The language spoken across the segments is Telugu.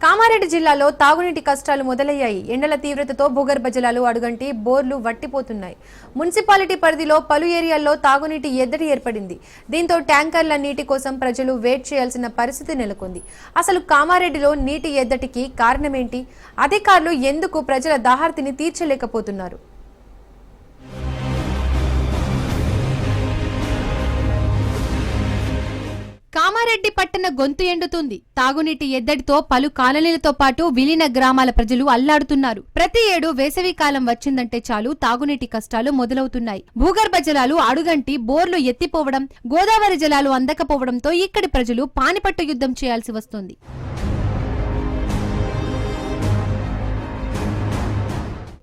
కామారెడ్డి జిల్లాలో తాగునీటి కష్టాలు మొదలయ్యాయి. ఎండల తీవ్రతతో భూగర్భ జలాలు అడుగంటి బోర్లు వట్టిపోతున్నాయి. మున్సిపాలిటీ పరిధిలో పలు ఏరియాల్లో తాగునీటి ఎద్దడి ఏర్పడింది. దీంతో ట్యాంకర్ల నీటి కోసం ప్రజలు వెయిట్ చేయాల్సిన పరిస్థితి నెలకొంది. అసలు కామారెడ్డిలో నీటి ఎద్దడికి కారణమేంటి? అధికారులు ఎందుకు ప్రజల దాహార్తిని తీర్చలేకపోతున్నారు? కామారెడ్డి పట్టణ గొంతు ఎండుతుంది. తాగునీటి ఎద్దడితో పలు కాలనీలతో పాటు విలీన గ్రామాల ప్రజలు అల్లాడుతున్నారు. ప్రతి ఏడు వేసవి కాలం వచ్చిందంటే చాలు తాగునీటి కష్టాలు మొదలవుతున్నాయి. భూగర్భ జలాలు అడుగంటి బోర్లు ఎత్తిపోవడం, గోదావరి జలాలు అందకపోవడంతో ఇక్కడి ప్రజలు పానిపట్టు యుద్ధం చేయాల్సి వస్తుంది.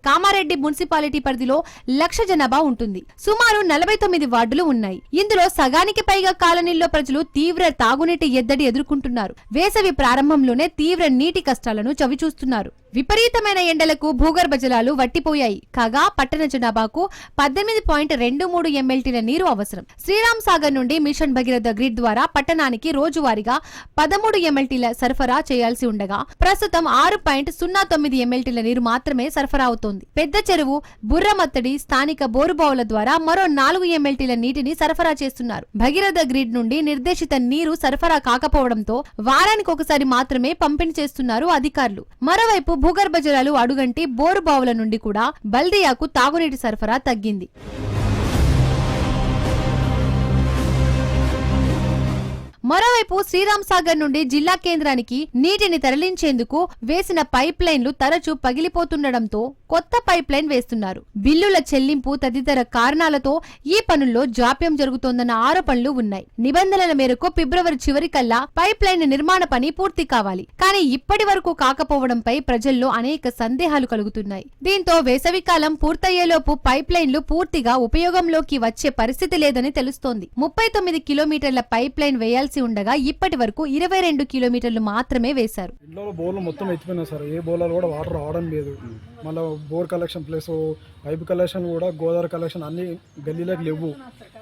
కామారెడ్డి మున్సిపాలిటీ పరిధిలో 1,00,000 జనాభా ఉంటుంది. సుమారు 49 వార్డులు ఉన్నాయి. ఇందులో సగానికి పైగా కాలనీల్లో ప్రజలు తీవ్ర తాగునీటి ఎద్దడి ఎదుర్కొంటున్నారు. వేసవి ప్రారంభంలోనే తీవ్ర నీటి కష్టాలను చవిచూస్తున్నారు. విపరీతమైన ఎండలకు భూగర్భ జలాలు వట్టిపోయాయి. కాగా పట్టణ జనాభాకు 18.23 MLTల నీరు అవసరం. శ్రీరామ్ సాగర్ నుండి మిషన్ భగీరథ గ్రిడ్ ద్వారా పట్టణానికి రోజువారీగా 13 MLTల సరఫరా చేయాల్సి ఉండగా ప్రస్తుతం 6.09 MLTల నీరు మాత్రమే సరఫరా అవుతోంది. పెద్ద చెరువు, బుర్రమత్తడి, స్థానిక బోరుబావుల ద్వారా మరో 4 MLTల నీటిని సరఫరా చేస్తున్నారు. భగీరథ గ్రిడ్ నుండి నిర్దేశిత నీరు సరఫరా కాకపోవడంతో వారానికి ఒకసారి మాత్రమే పంపిణీ చేస్తున్నారు అధికారులు. మరోవైపు భూగర్భ జలాలు అడుగంటి బోరు బావుల నుండి కూడా బల్దియాకు తాగునీటి సరఫరా తగ్గింది. మరోవైపు శ్రీరామ్ సాగర్ నుండి జిల్లా కేంద్రానికి నీటిని తరలించేందుకు వేసిన పైప్ లైన్లు తరచూ పగిలిపోతుండటంతో కొత్త పైప్ లైన్ వేస్తున్నారు. బిల్లుల చెల్లింపు తదితర కారణాలతో ఈ పనుల్లో జాప్యం జరుగుతోందన్న ఆరోపణలు ఉన్నాయి. నిబంధనల మేరకు ఫిబ్రవరి చివరికల్లా పైప్ లైన్ నిర్మాణ పని పూర్తి కావాలి. కానీ ఇప్పటి వరకు కాకపోవడంపై ప్రజల్లో అనేక సందేహాలు కలుగుతున్నాయి. దీంతో వేసవికాలం పూర్తయ్యేలోపు పైప్ లైన్లు పూర్తిగా ఉపయోగంలోకి వచ్చే పరిస్థితి లేదని తెలుస్తోంది. 39 కిలోమీటర్ల పైప్ లైన్ వేయాల్సి ఉండగా ఇప్పటి వరకు 22 కిలోమీటర్లు మాత్రమే వేశారు. ఇంట్లో బోర్లు మొత్తం ఎత్తిపోయినా సార్, ఏ బోర్లలో కూడా వాటర్ రావడం లేదు. మళ్ళీ bore collection plus pipe collection కూడా గోదావరి కలెక్షన్ అన్ని గల్లీలకు లేవు.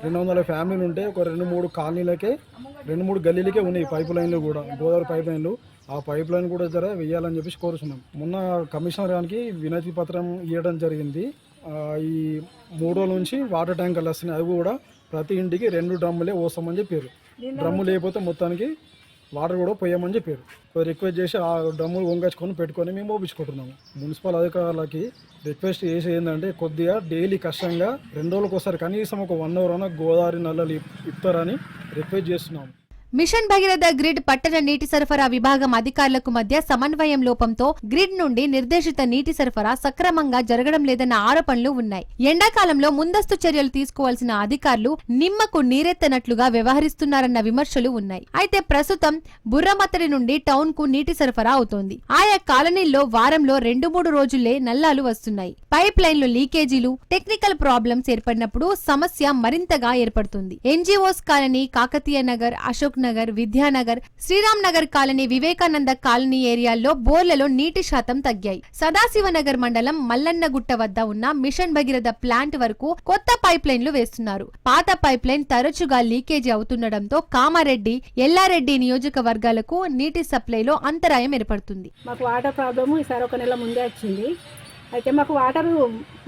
200 ఫ్యామిలీలు ఉంటే ఒక 2-3 కాలనీలకే 2-3 గల్లీలకే ఉన్నాయి పైప్ లైన్లు కూడా, గోదావరి పైప్ లైన్లు. ఆ పైప్ లైన్ కూడా జర వేయాలని చెప్పేసి కోరుతున్నాం. మొన్న కమిషనర్ గారికి వినతి పత్రం ఇవ్వడం జరిగింది. ఈ 3 రోజుల నుంచి వాటర్ ట్యాంకర్లు వస్తున్నాయి. అవి కూడా ప్రతి ఇంటికి 2 డ్రమ్ములే పోస్తామని చెప్పారు. డ్రమ్ము లేకపోతే మొత్తానికి వాటర్ కూడా పోయామని చెప్పారు. రిక్వెస్ట్ చేసి ఆ డ్రమ్ములు వంగచ్చుకొని పెట్టుకొని మేము ఓపించుకుంటున్నాము. మున్సిపల్ అధికారులకి రిక్వెస్ట్ చేసి ఏంటంటే కొద్దిగా డైలీ కష్టంగా 2 రోజులకు ఒకసారి కనీసం ఒక 1 అవర్ అన్న గోదావరి నల్లలు ఇస్తారని రిక్వెస్ట్ చేస్తున్నాము. మిషన్ భగీరథ గ్రిడ్ పట్టణ నీటి సరఫరా విభాగం అధికారులకు మధ్య సమన్వయం లోపంతో గ్రిడ్ నుండి నిర్దేశిత నీటి సరఫరా సక్రమంగా జరగడం లేదన్న ఆరోపణలు ఉన్నాయి. ఎండాకాలంలో ముందస్తు చర్యలు తీసుకోవాల్సిన అధికారులు నిమ్మకు నీరెత్తనట్లుగా వ్యవహరిస్తున్నారన్న విమర్శలు ఉన్నాయి. అయితే ప్రస్తుతం బుర్రమత్తడి నుండి టౌన్ కు నీటి సరఫరా అవుతోంది. ఆయా కాలనీల్లో వారంలో 2-3 రోజులే నల్లాలు వస్తున్నాయి. పైప్ లైన్లు లీకేజీలు, టెక్నికల్ ప్రాబ్లమ్స్ ఏర్పడినప్పుడు సమస్య మరింతగా ఏర్పడుతుంది. NGOs colony, Kakatiya Nagar, Ashok Nagar, Vidyanagar, Sriram Nagar colony, Vivekananda colony ఏరియాల్లో బోర్లలో నీటి శాతం తగ్గాయి. సదాశివనగర్ మండలం మల్లన్నగుట్ట వద్ద ఉన్న మిషన్ భగీరథ ప్లాంట్ వరకు కొత్త పైప్ లైన్లు వేస్తున్నారు. పాత పైప్ లైన్ తరచుగా లీకేజీ అవుతుండటంతో కామారెడ్డి, ఎల్లారెడ్డి నియోజకవర్గాలకు నీటి సప్లైలో అంతరాయం ఏర్పడుతుంది. మాకు వాటర్ ప్రాబ్లము ఈసారి 1 నెల ముందే వచ్చింది. అయితే మాకు వాటర్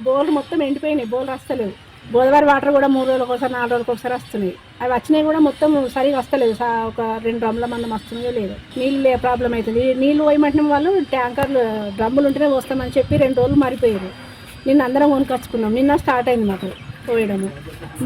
బోర్లు మొత్తం ఎండిపోయినాయి, బోర్లు వస్తలేవు. గోదావరి వాటర్ కూడా 3 రోజులకు ఒకసారి 4 రోజులకు ఒకసారి వస్తున్నాయి. అవి వచ్చినాయి కూడా మొత్తం సరిగా వస్తలేదు. ఒక 2 డ్రమ్ల మందం వస్తున్నాయో లేదు. నీళ్ళు ప్రాబ్లం అవుతుంది. నీళ్ళు పోయమంటే వాళ్ళు ట్యాంకర్లు డ్రమ్ములు ఉంటేనే వస్తామని చెప్పి 2 రోజులు మారిపోయారు. నిన్న అందరం కొనుకొచ్చుకున్నాం. నిన్న స్టార్ట్ అయింది మాకు పోయడము.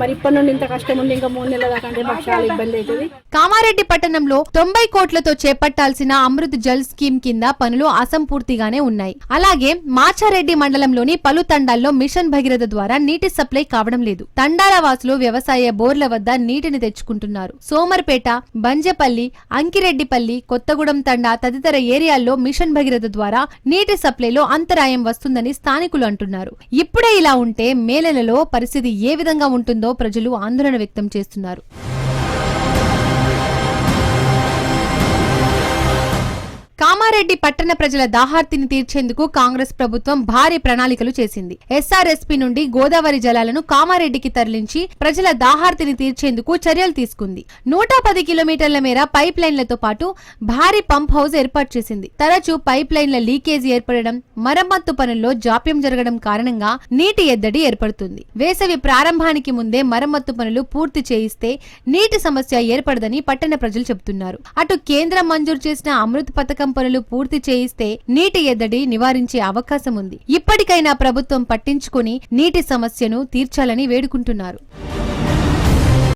మరి ఇప్పటి నుండి ఇంత కష్టం ఉంది, ఇంకా 3 నెలల దాకా అంటే మాకు చాలా ఇబ్బంది అవుతుంది. కామారెడ్డి పట్టణంలో 90 కోట్లతో చేపట్టాల్సిన అమృత్ జల్ స్కీమ్ కింద పనులు అసంపూర్తిగానే ఉన్నాయి. అలాగే మాచారెడ్డి మండలంలోని పలు తండాల్లో మిషన్ భగీరథ ద్వారా నీటి సప్లై కావడం లేదు. తండాల వాసులు వ్యవసాయ బోర్ల వద్ద నీటిని తెచ్చుకుంటున్నారు. సోమర్పేట, బంజపల్లి, అంకిరెడ్డిపల్లి, కొత్తగూడెం తండా తదితర ఏరియాల్లో మిషన్ భగీరథ ద్వారా నీటి సప్లైలో అంతరాయం వస్తుందని స్థానికులు అంటున్నారు. ఇప్పుడే ఇలా ఉంటే మే నెలలో పరిస్థితి ఏ విధంగా ఉంటుందో ప్రజలు ఆందోళన వ్యక్తం చేస్తున్నారు. కామారెడ్డి పట్టణ ప్రజల దాహార్తిని తీర్చేందుకు కాంగ్రెస్ ప్రభుత్వం భారీ ప్రణాళికలు చేసింది. ఎస్ఆర్ఎస్పీ నుండి గోదావరి జలాలను కామారెడ్డికి తరలించి ప్రజల దాహార్తిని తీర్చేందుకు చర్యలు తీసుకుంది. 110 కిలోమీటర్ల మేర పైప్ లైన్లతో పాటు భారీ పంప్ హౌస్ ఏర్పాటు చేసింది. తరచూ పైప్ లైన్ల లీకేజీ ఏర్పడడం, మరమ్మత్తు పనుల్లో జాప్యం జరగడం కారణంగా నీటి ఎద్దడి ఏర్పడుతుంది. వేసవి ప్రారంభానికి ముందే మరమ్మత్తు పనులు పూర్తి చేయిస్తే నీటి సమస్య ఏర్పడదని పట్టణ ప్రజలు చెబుతున్నారు. అటు కేంద్రం మంజూరు చేసిన అమృత్ పథకం పనులు పూర్తి చేయిస్తే నీటి ఎద్దడి నివారించే అవకాశం ఉంది. ఇప్పటికైనా ప్రభుత్వం పట్టించుకుని నీటి సమస్యను తీర్చాలని వేడుకుంటున్నారు.